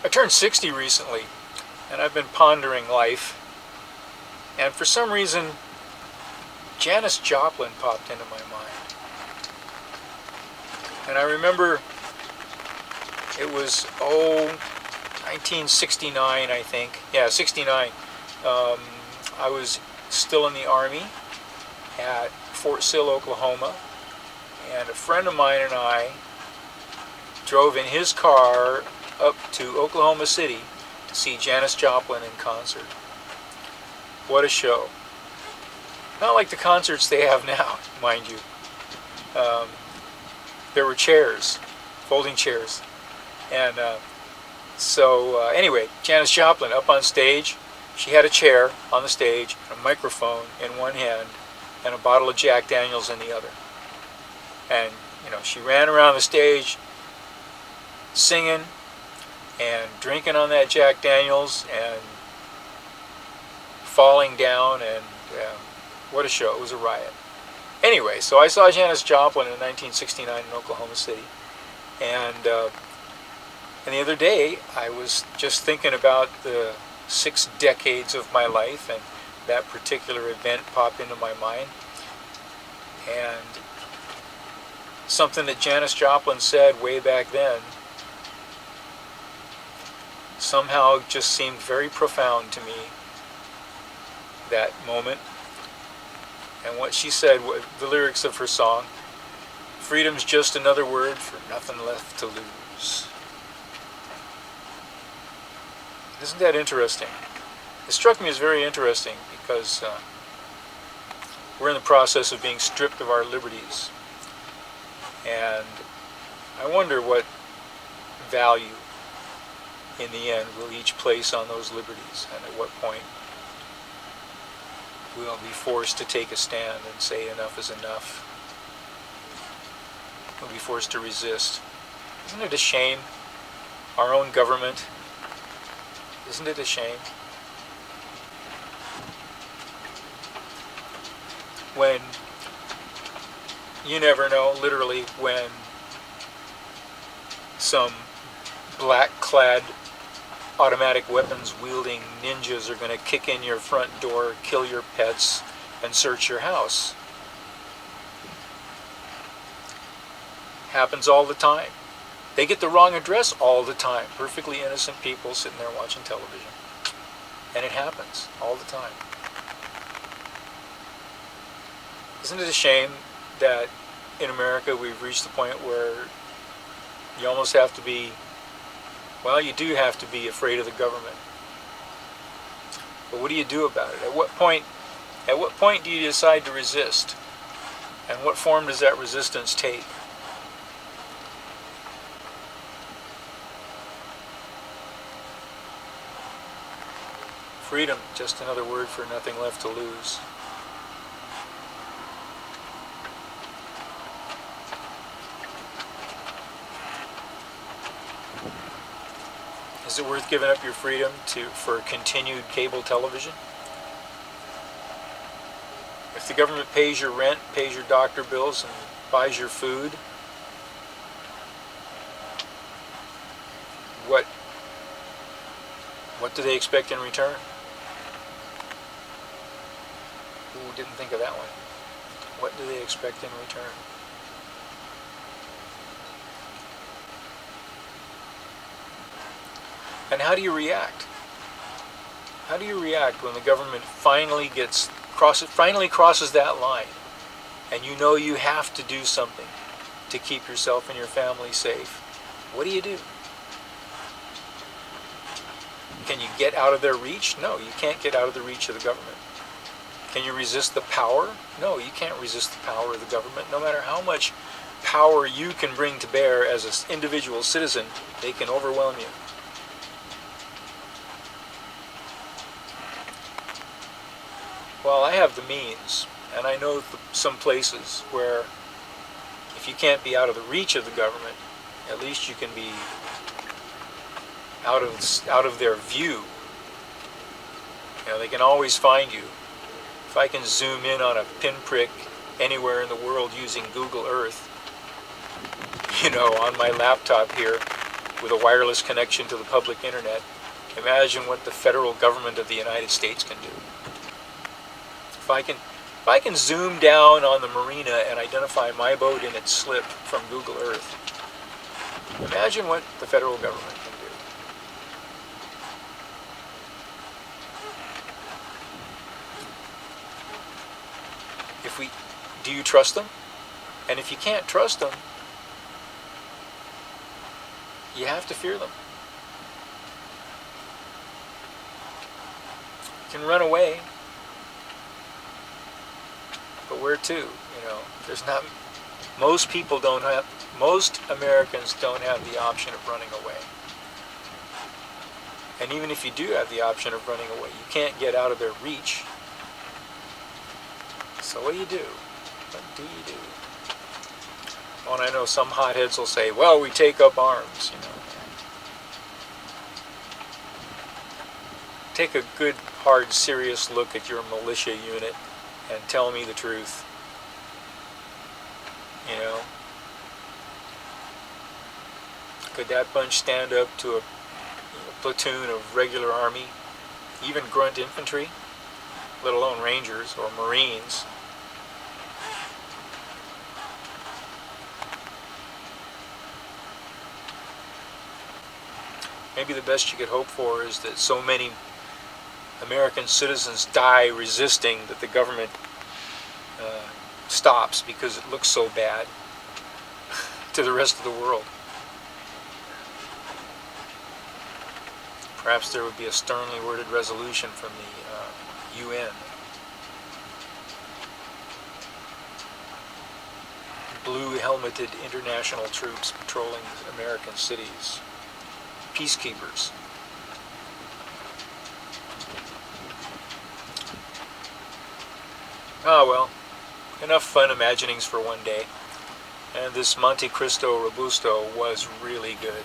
I turned 60 recently, and I've been pondering life, and for some reason, Janis Joplin popped into my mind. And I remember it was, 1969, I think. Yeah, 69. I was still in the Army at Fort Sill, Oklahoma, and a friend of mine and I drove in his car up to Oklahoma City to see Janis Joplin in concert. What a show. Not like the concerts they have now, mind you. There were chairs, folding chairs. And anyway, Janis Joplin up on stage. She had a chair on the stage, a microphone in one hand, and a bottle of Jack Daniels in the other. And, she ran around the stage singing and drinking on that Jack Daniels and falling down, and what a show. It was a riot. Anyway, so I saw Janis Joplin in 1969 in Oklahoma City. And the other day, I was just thinking about the 6 decades of my life, and that particular event popped into my mind. And something that Janis Joplin said way back then somehow just seemed very profound to me, that moment. And what she said, the lyrics of her song, "Freedom's just another word for nothing left to lose." Isn't that interesting? It struck me as very interesting because we're in the process of being stripped of our liberties. And I wonder what value, in the end, we'll each place on those liberties, and at what point we'll be forced to take a stand and say enough is enough. We'll be forced to resist. Isn't it a shame? Our own government. Isn't it a shame? When, you never know, literally, when some black-clad automatic weapons wielding ninjas are going to kick in your front door, kill your pets, and search your house. Happens all the time. They get the wrong address all the time. Perfectly innocent people sitting there watching television. And it happens all the time. Isn't it a shame that in America we've reached the point where you almost have to be, well, you do have to be afraid of the government. But what do you do about it? At what point do you decide to resist? And what form does that resistance take? Freedom, just another word for nothing left to lose. Is it worth giving up your freedom for continued cable television? If the government pays your rent, pays your doctor bills, and buys your food, what do they expect in return? Ooh, didn't think of that one. What do they expect in return? And how do you react? How do you react when the government finally crosses that line, and you know you have to do something to keep yourself and your family safe? What do you do? Can you get out of their reach? No, you can't get out of the reach of the government. Can you resist the power? No, you can't resist the power of the government. No matter how much power you can bring to bear as an individual citizen, they can overwhelm you. Well, I have the means, and I know some places where if you can't be out of the reach of the government, at least you can be out of their view. They can always find you. If I can zoom in on a pinprick anywhere in the world using Google Earth, on my laptop here, with a wireless connection to the public internet, imagine what the federal government of the United States can do. If I can zoom down on the marina and identify my boat in its slip from Google Earth, imagine what the federal government can do. Do you trust them? And if you can't trust them, you have to fear them. You can run away, but where to? Most Americans don't have the option of running away. And even if you do have the option of running away, you can't get out of their reach. So what do you do? What do you do? Well, and I know some hotheads will say, well, we take up arms, Take a good, hard, serious look at your militia unit and tell me the truth. Could that bunch stand up to a platoon of regular army, even grunt infantry, let alone Rangers or Marines? Maybe the best you could hope for is that so many American citizens die resisting that the government stops because it looks so bad to the rest of the world. Perhaps there would be a sternly worded resolution from the UN. Blue-helmeted international troops patrolling American cities. Peacekeepers. Ah, well, enough fun imaginings for one day. And this Monte Cristo Robusto was really good.